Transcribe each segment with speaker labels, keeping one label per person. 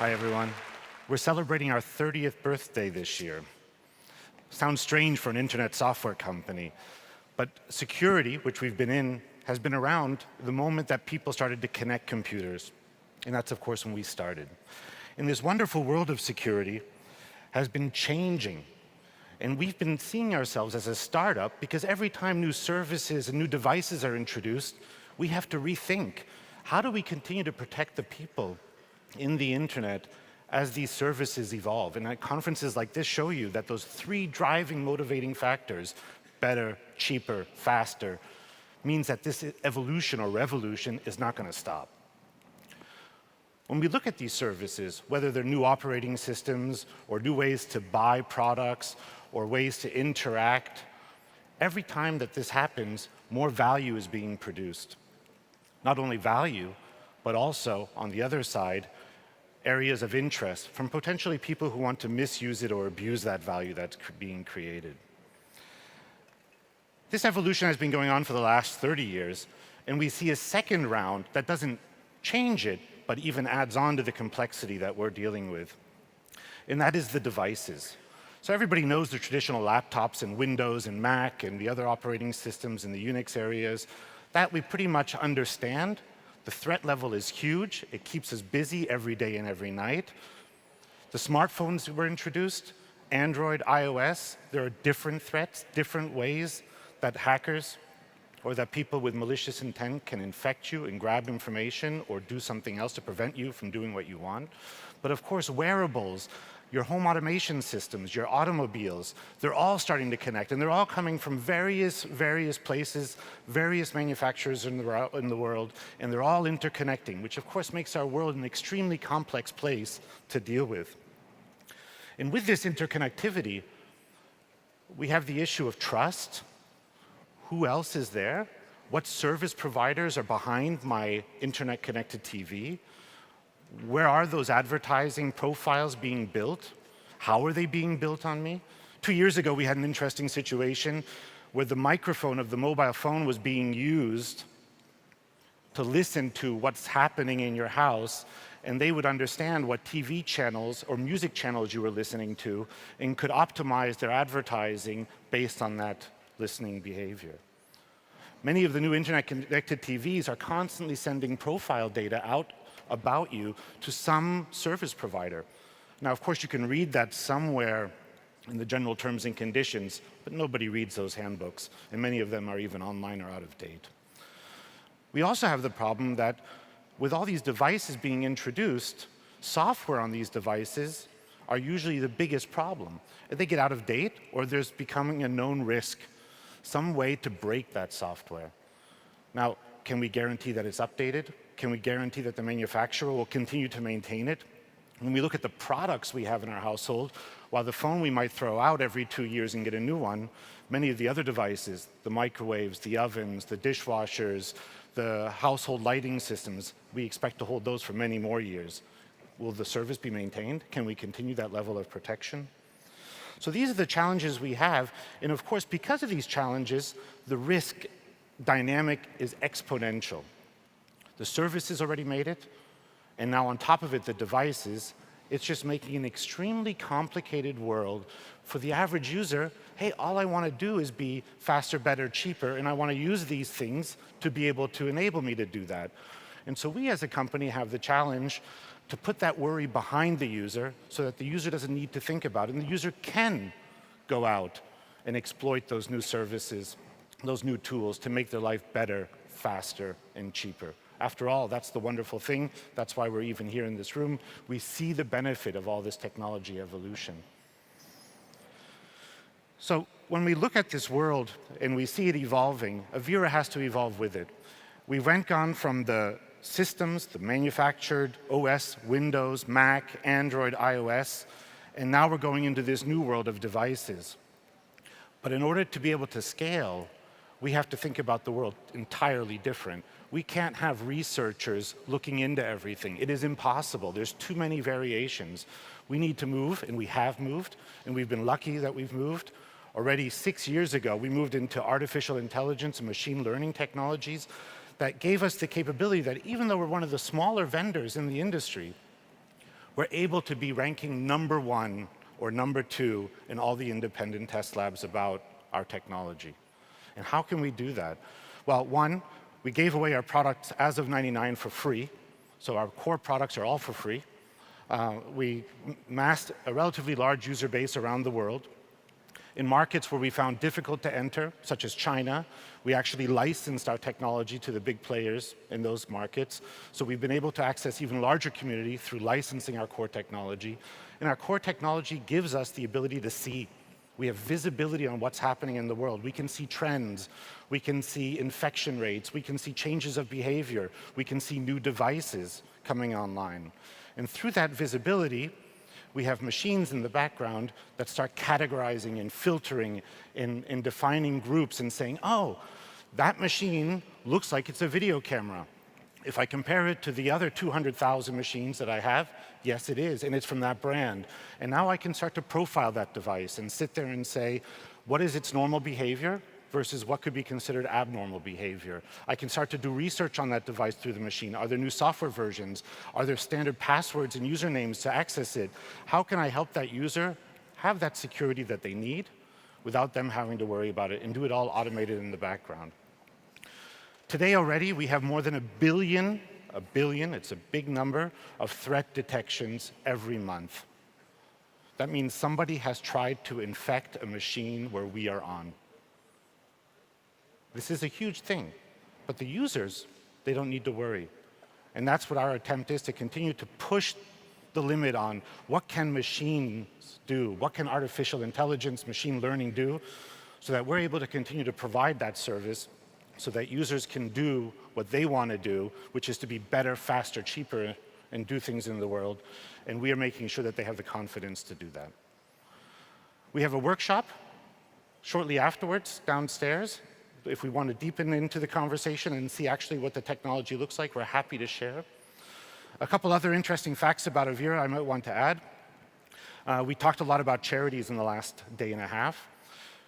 Speaker 1: Hi, everyone. We're celebrating our 30th birthday this year. Sounds strange for an internet software company, but security, which we've been in, has been around the moment that people started to connect computers. And that's, of course, when we started. And this wonderful world of security has been changing. And we've been seeing ourselves as a startup because every time new services and new devices are introduced, we have to rethink, how do we continue to protect the people in the internet as these services evolve? And at conferences like this show you that those three driving motivating factors, better, cheaper, faster, means that this evolution or revolution is not going to stop. When we look at these services, whether they're new operating systems or new ways to buy products or ways to interact, every time that this happens, more value is being produced. Not only value, but also, on the other side, areas of interest from potentially people who want to misuse it or abuse that value that's being created. This evolution has been going on for the last 30 years, and we see a second round that doesn't change it, but even adds on to the complexity that we're dealing with. And that is the devices. So everybody knows the traditional laptops and Windows and Mac and the other operating systems in the Unix areas. That we pretty much understand. The threat level is huge. It keeps us busy every day and every night. The smartphones were introduced, Android, iOS. There are different threats, different ways that hackers or that people with malicious intent can infect you and grab information or do something else to prevent you from doing what you want. But of course, wearables, your home automation systems, your automobiles, they're all starting to connect, and they're all coming from various places, various manufacturers in the world, and they're all interconnecting, which of course makes our world an extremely complex place to deal with. And with this interconnectivity, we have the issue of trust. Who else is there? What service providers are behind my internet-connected TV? Where are those advertising profiles being built? How are they being built on me? 2 years ago, we had an interesting situation where the microphone of the mobile phone was being used to listen to what's happening in your house, and they would understand what TV channels or music channels you were listening to and could optimize their advertising based on that listening behavior. Many of the new internet-connected TVs are constantly sending profile data out about you to some service provider. Now, of course, you can read that somewhere in the general terms and conditions, but nobody reads those handbooks, and many of them are even online or out of date. We also have the problem that with all these devices being introduced, software on these devices are usually the biggest problem. If they get out of date or there's becoming a known risk, some way to break that software. Now, can we guarantee that it's updated? Can we guarantee that the manufacturer will continue to maintain it? When we look at the products we have in our household, while the phone we might throw out every 2 years and get a new one, many of the other devices, the microwaves, the ovens, the dishwashers, the household lighting systems, we expect to hold those for many more years. Will the service be maintained? Can we continue that level of protection? So these are the challenges we have, and of course, because of these challenges, the risk dynamic is exponential. The services already made it, and now on top of it, the devices. It's just making an extremely complicated world for the average user. Hey, all I want to do is be faster, better, cheaper, and I want to use these things to be able to enable me to do that. And so we as a company have the challenge to put that worry behind the user so that the user doesn't need to think about it, and the user can go out and exploit those new services, those new tools to make their life better, faster, and cheaper. After all, that's the wonderful thing. That's why we're even here in this room. We see the benefit of all this technology evolution. So when we look at this world and we see it evolving, Avira has to evolve with it. We went on from the systems, the manufactured OS, Windows, Mac, Android, iOS, and now we're going into this new world of devices. But in order to be able to scale, we have to think about the world entirely different. We can't have researchers looking into everything. It is impossible. There's too many variations. We need to move, and we have moved, and we've been lucky that we've moved. Already 6 years ago, we moved into artificial intelligence and machine learning technologies that gave us the capability that even though we're one of the smaller vendors in the industry, we're able to be ranking #1 or #2 in all the independent test labs about our technology. And how can we do that? Well, one, we gave away our products as of '99 for free, so our core products are all for free. We massed a relatively large user base around the world. In markets where we found difficult to enter, such as China, we actually licensed our technology to the big players in those markets. So we've been able to access even larger community through licensing our core technology. And our core technology gives us the ability to see. We have visibility on what's happening in the world. We can see trends. We can see infection rates. We can see changes of behavior. We can see new devices coming online. And through that visibility, we have machines in the background that start categorizing and filtering and defining groups and saying, oh, that machine looks like it's a video camera. If I compare it to the other 200,000 machines that I have, yes, it is, and it's from that brand. And now I can start to profile that device and sit there and say, what is its normal behavior versus what could be considered abnormal behavior? I can start to do research on that device through the machine. Are there new software versions? Are there standard passwords and usernames to access it? How can I help that user have that security that they need without them having to worry about it and do it all automated in the background? Today already, we have more than a billion, it's a big number, of threat detections every month. That means somebody has tried to infect a machine where we are on. This is a huge thing, but the users, they don't need to worry. And that's what our attempt is, to continue to push the limit on what can machines do, what can artificial intelligence, machine learning do, so that we're able to continue to provide that service so that users can do what they want to do, which is to be better, faster, cheaper, and do things in the world. And we are making sure that they have the confidence to do that. We have a workshop shortly afterwards downstairs. If we want to deepen into the conversation and see actually what the technology looks like, we're happy to share. A couple other interesting facts about Avira I might want to add. We talked a lot about charities in the last day and a half.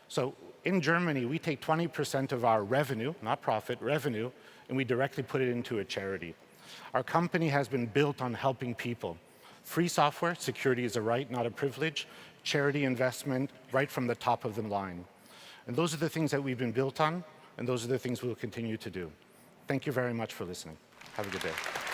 Speaker 1: So in Germany, we take 20% of our revenue, not profit, revenue, and we directly put it into a charity. Our company has been built on helping people. Free software, security is a right, not a privilege. Charity investment, right from the top of the line. And those are the things that we've been built on, and those are the things we'll continue to do. Thank you very much for listening. Have a good day.